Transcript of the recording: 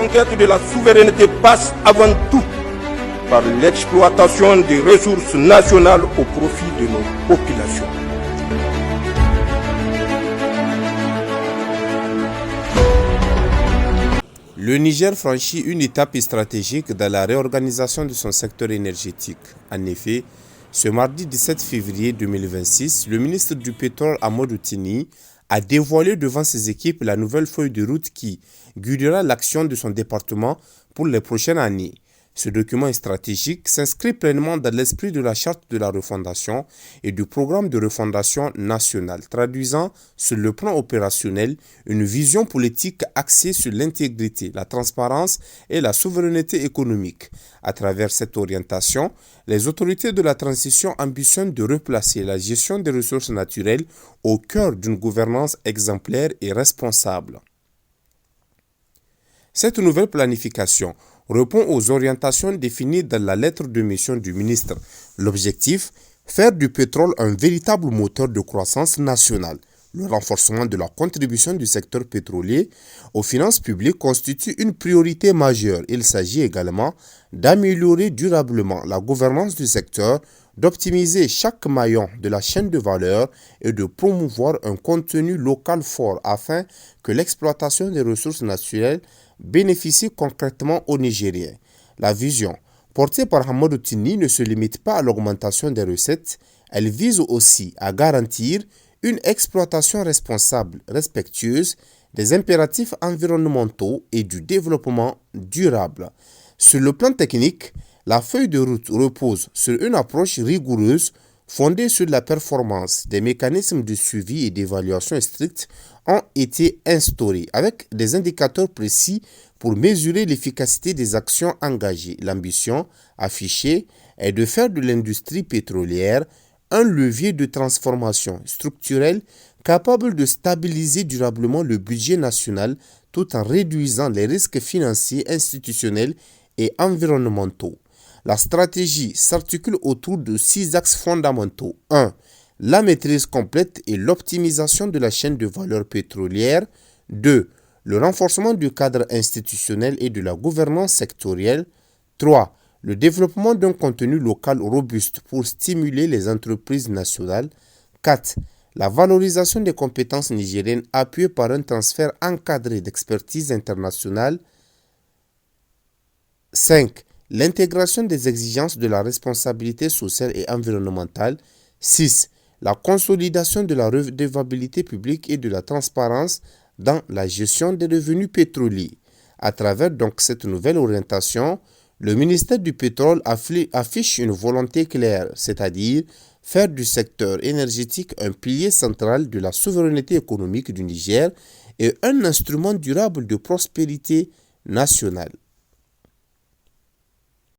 conquête de la souveraineté passe avant tout par l'exploitation des ressources nationales au profit de nos populations. Le Niger franchit une étape stratégique dans la réorganisation de son secteur énergétique. En effet, ce mardi 17 février 2026, le ministre du Pétrole Amadou Tini a dévoilé devant ses équipes la nouvelle feuille de route qui guidera l'action de son département pour les prochaines années. Ce document stratégique s'inscrit pleinement dans l'esprit de la charte de la refondation et du programme de refondation nationale, traduisant sur le plan opérationnel une vision politique axée sur l'intégrité, la transparence et la souveraineté économique. À travers cette orientation, les autorités de la transition ambitionnent de replacer la gestion des ressources naturelles au cœur d'une gouvernance exemplaire et responsable. Cette nouvelle planification répond aux orientations définies dans la lettre de mission du ministre. L'objectif, faire du pétrole un véritable moteur de croissance nationale. Le renforcement de la contribution du secteur pétrolier aux finances publiques constitue une priorité majeure. Il s'agit également d'améliorer durablement la gouvernance du secteur, d'optimiser chaque maillon de la chaîne de valeur et de promouvoir un contenu local fort afin que l'exploitation des ressources naturelles bénéficie concrètement aux Nigériens. La vision portée par Amadou Tini ne se limite pas à l'augmentation des recettes, elle vise aussi à garantir une exploitation responsable, respectueuse des impératifs environnementaux et du développement durable. Sur le plan technique, la feuille de route repose sur une approche rigoureuse fondée sur la performance. Des mécanismes de suivi et d'évaluation stricts ont été instaurés avec des indicateurs précis pour mesurer l'efficacité des actions engagées. L'ambition affichée est de faire de l'industrie pétrolière un levier de transformation structurelle capable de stabiliser durablement le budget national tout en réduisant les risques financiers, institutionnels et environnementaux. La stratégie s'articule autour de 6 axes fondamentaux. 1. La maîtrise complète et l'optimisation de la chaîne de valeur pétrolière. 2. Le renforcement du cadre institutionnel et de la gouvernance sectorielle. 3. Le développement d'un contenu local robuste pour stimuler les entreprises nationales. 4. La valorisation des compétences nigériennes appuyée par un transfert encadré d'expertise internationale. 5. L'intégration des exigences de la responsabilité sociale et environnementale. 6. La consolidation de la redevabilité publique et de la transparence dans la gestion des revenus pétroliers. À travers donc cette nouvelle orientation, le ministère du Pétrole affiche une volonté claire, c'est-à-dire faire du secteur énergétique un pilier central de la souveraineté économique du Niger et un instrument durable de prospérité nationale.